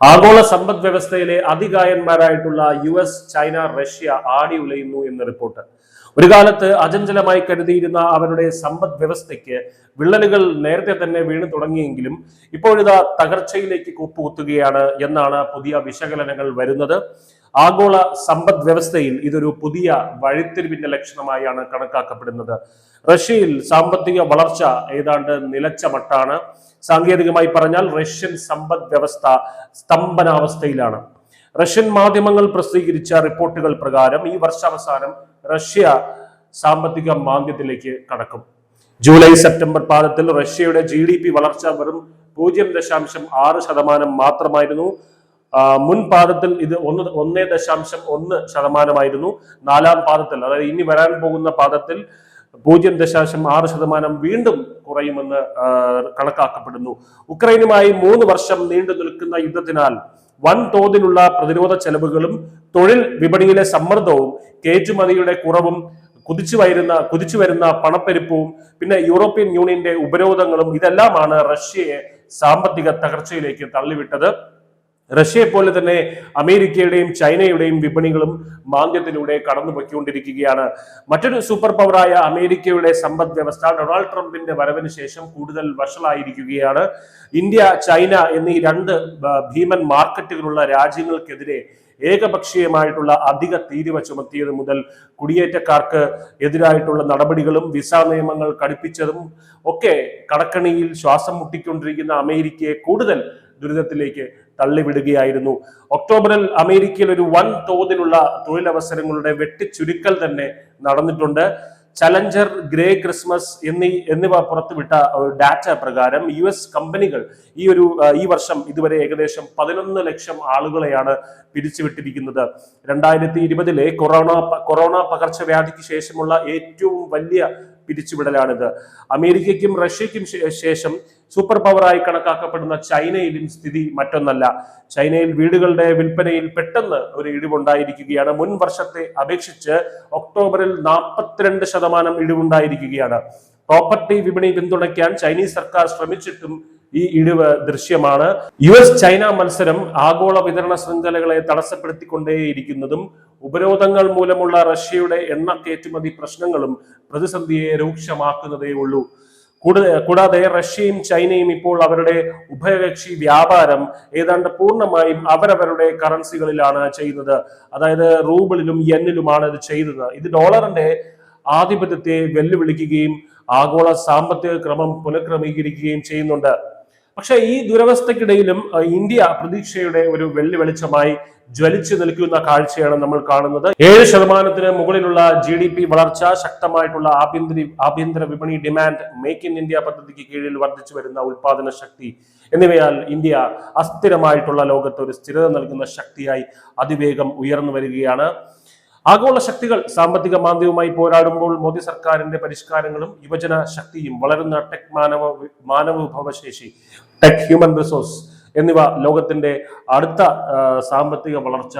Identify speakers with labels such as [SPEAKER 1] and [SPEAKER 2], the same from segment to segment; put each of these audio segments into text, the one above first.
[SPEAKER 1] ആഗോള സമ്പദ് വ്യവസ്ഥയിലെ അതികായന്മാരായിട്ടുള്ള US, China, Russia ആടി ഉലയുന്നു എന്ന് റിപ്പോർട്ട്. ഒരു കാലത്ത് അചഞ്ചലമായി കരുതിയിരുന്ന അവരുടെ സമ്പദ് വ്യവസ്ഥയ്ക്ക് വിള്ളലുകൾ നേരത്തെ തന്നെ വീണു തുടങ്ങിയെങ്കിലും ഇപ്പോഴിതാ തകർച്ചയിലേക്ക് കൂപ്പുകുത്തുകയാണ് എന്നാണ് പുതിയ വിശകലനങ്ങൾ വരുന്നത്. ആഗോള സമ്പദ് വ്യവസ്ഥയിൽ ഇതൊരു പുതിയ വഴിത്തിരിവിന്റെ ലക്ഷണമായാണ് കണക്കാക്കപ്പെടുന്നത്. റഷ്യയിൽ സാമ്പത്തിക വളർച്ച ഏതാണ്ട് നിലച്ച മട്ടാണ്. സാങ്കേതികമായി പറഞ്ഞാൽ റഷ്യൻ സമ്പദ് വ്യവസ്ഥ സ്തംഭനാവസ്ഥയിലാണ്. റഷ്യൻ മാധ്യമങ്ങൾ പ്രസിദ്ധീകരിച്ച റിപ്പോർട്ടുകൾ പ്രകാരം ഈ വർഷാവസാനം റഷ്യ സാമ്പത്തിക മാന്ദ്യത്തിലേക്ക് കടക്കും. ജൂലൈ സെപ്റ്റംബർ പാദത്തിൽ റഷ്യയുടെ GDP വളർച്ച വെറും 0.6% മാത്രമായിരുന്നു. മുൻ പാദത്തിൽ ഇത് 1.1% നാലാം പാദത്തിൽ, അതായത് ഇനി വരാൻ പോകുന്ന പാദത്തിൽ 0.6% വീണ്ടും കുറയുമെന്ന് കണക്കാക്കപ്പെടുന്നു. ഉക്രൈനുമായി 3 വർഷം നീണ്ടു നിൽക്കുന്ന യുദ്ധത്തിനാൽ വൻതോതിലുള്ള പ്രതിരോധ ചെലവുകളും തൊഴിൽ വിപണിയിലെ സമ്മർദ്ദവും കയറ്റുമതിയുടെ കുറവും കുതിച്ചു വരുന്ന പണപ്പെരുപ്പവും പിന്നെ യൂറോപ്യൻ യൂണിയന്റെ ഉപരോധങ്ങളും ഇതെല്ലാമാണ് റഷ്യയെ സാമ്പത്തിക തകർച്ചയിലേക്ക് തള്ളിവിട്ടത്. റഷ്യയെ പോലെ തന്നെ അമേരിക്കയുടെയും ചൈനയുടെയും വിപണികളും മാന്ദ്യത്തിലൂടെ കടന്നുപോയിക്കൊണ്ടിരിക്കുകയാണ്. മറ്റൊരു സൂപ്പർ പവറായ അമേരിക്കയുടെ സമ്പദ് വ്യവസ്ഥ ഡൊണാൾഡ് ട്രംപിന്റെ വരവിന് ശേഷം കൂടുതൽ വഷളായിരിക്കുകയാണ്. ഇന്ത്യ, ചൈന എന്നീ 2 ഭീമൻ മാർക്കറ്റുകളുള്ള രാജ്യങ്ങൾക്കെതിരെ ഏകപക്ഷീയമായിട്ടുള്ള അധിക തീരുവ ചുമത്തിയത് മുതൽ കുടിയേറ്റക്കാർക്ക് എതിരായിട്ടുള്ള നടപടികളും വിസ നിയമങ്ങൾ കടുപ്പിച്ചതും ഒക്കെ കടക്കണിയിൽ ശ്വാസം മുട്ടിക്കൊണ്ടിരിക്കുന്ന അമേരിക്കയെ കൂടുതൽ ദുരിതത്തിലേക്ക് തള്ളിവിടുകയായിരുന്നു. ഒക്ടോബറിൽ അമേരിക്കയിൽ ഒരു വൻ തോതിലുള്ള തൊഴിലവസരങ്ങളുടെ വെട്ടിച്ചുരുക്കൽ തന്നെ നടന്നിട്ടുണ്ട്. ചലഞ്ചർ, ഗ്രേ ക്രിസ്മസ് എന്നിവ പുറത്തുവിട്ട ഡാറ്റ പ്രകാരം US കമ്പനികൾ ഈ വർഷം ഇതുവരെ ഏകദേശം 11 ലക്ഷം ആളുകളെയാണ് പിരിച്ചുവിട്ടിരിക്കുന്നത്. 2020 കൊറോണ പകർച്ചവ്യാധിക്ക് ശേഷമുള്ള ഏറ്റവും വലിയ പിരിച്ചുവിടലാണിത്. അമേരിക്കയ്ക്കും റഷ്യയ്ക്കും ശേഷം സൂപ്പർ പവറായി കണക്കാക്കപ്പെടുന്ന ചൈനയിലും സ്ഥിതി മറ്റൊന്നല്ല. ചൈനയിൽ വീടുകളുടെ വിൽപ്പനയിൽ പെട്ടെന്ന് ഒരു ഇടിവുണ്ടായിരിക്കുകയാണ്. മുൻ വർഷത്തെ അപേക്ഷിച്ച് ഒക്ടോബറിൽ 42% ഇടിവുണ്ടായിരിക്കുകയാണ്. പ്രോപ്പർട്ടി വിപണി പിന്തുണയ്ക്കാൻ ചൈനീസ് സർക്കാർ ശ്രമിച്ചിട്ടും ഈ ഇടിവ് ദൃശ്യമാണ്. US, ചൈന മത്സരം ആഗോള വിതരണ ശൃംഖലകളെ തടസ്സപ്പെടുത്തിക്കൊണ്ടേയിരിക്കുന്നതും ഉപരോധങ്ങൾ മൂലമുള്ള റഷ്യയുടെ എണ്ണ കയറ്റുമതി പ്രശ്നങ്ങളും പ്രതിസന്ധിയെ രൂക്ഷമാക്കുന്നതേ ഉള്ളൂ. കൂടാതെ റഷ്യയും ചൈനയും ഇപ്പോൾ അവരുടെ ഉഭയകക്ഷി വ്യാപാരം ഏതാണ്ട് പൂർണ്ണമായും അവരവരുടെ കറൻസികളിലാണ് ചെയ്യുന്നത്. അതായത് റൂബിളിലും യെന്നിലുമാണ് ഇത് ചെയ്യുന്നത്. ഇത് ഡോളറിന്റെ ആധിപത്യത്തെ വെല്ലുവിളിക്കുകയും ആഗോള സാമ്പത്തിക ക്രമം പുനഃക്രമീകരിക്കുകയും ചെയ്യുന്നുണ്ട്. പക്ഷെ ഈ ദുരവസ്ഥക്കിടയിലും ഇന്ത്യ പ്രതീക്ഷയുടെ ഒരു വെള്ളിവെളിച്ചമായി ജ്വലിച്ചു നിൽക്കുന്ന കാഴ്ചയാണ് നമ്മൾ കാണുന്നത്. 7% മുകളിലുള്ള GDP വളർച്ച, ശക്തമായിട്ടുള്ള ആഭ്യന്തര വിപണി ഡിമാൻഡ്, മേക്ക് ഇൻ ഇന്ത്യ പദ്ധതിക്ക് കീഴിൽ വർദ്ധിച്ചു വരുന്ന ഉൽപാദന ശക്തി എന്നിവയാൽ ഇന്ത്യ അസ്ഥിരമായിട്ടുള്ള ലോകത്ത് ഒരു സ്ഥിരത നൽകുന്ന ശക്തിയായി അതിവേഗം ഉയർന്നു വരികയാണ്. ആഗോള ശക്തികൾ സാമ്പത്തിക മാന്ദ്യവുമായി പോരാടുമ്പോൾ മോദി സർക്കാരിന്റെ പരിഷ്കാരങ്ങളും യുവജന ശക്തിയും വളരുന്ന ടെക് മാനവ വിഭവശേഷി, ടെക് ഹ്യൂമൻ റിസോഴ്സ് എന്നിവ ലോകത്തിന്റെ അടുത്ത സാമ്പത്തിക വളർച്ച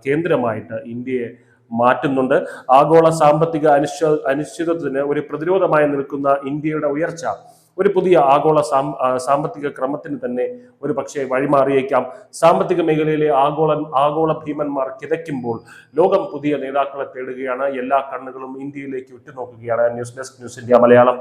[SPEAKER 1] കേന്ദ്രമായിട്ട് ഇന്ത്യയെ മാറ്റുന്നുണ്ട്. ആഗോള സാമ്പത്തിക അനിശ്ചിതത്വത്തിന് ഒരു പ്രതിരോധമായി നിൽക്കുന്ന ഇന്ത്യയുടെ ഉയർച്ച ഒരു പുതിയ ആഗോള സാമ്പത്തിക ക്രമത്തിന് തന്നെ ഒരു പക്ഷേ വഴിമാറിയേക്കാം. സാമ്പത്തിക മേഖലയിലെ ആഗോള ഭീമന്മാർ കിതയ്ക്കുമ്പോൾ ലോകം പുതിയ നേതാക്കളെ തേടുകയാണ്. എല്ലാ കണ്ണുകളും ഇന്ത്യയിലേക്ക് ഉറ്റുനോക്കുകയാണ്. News desk, news India Malayalam.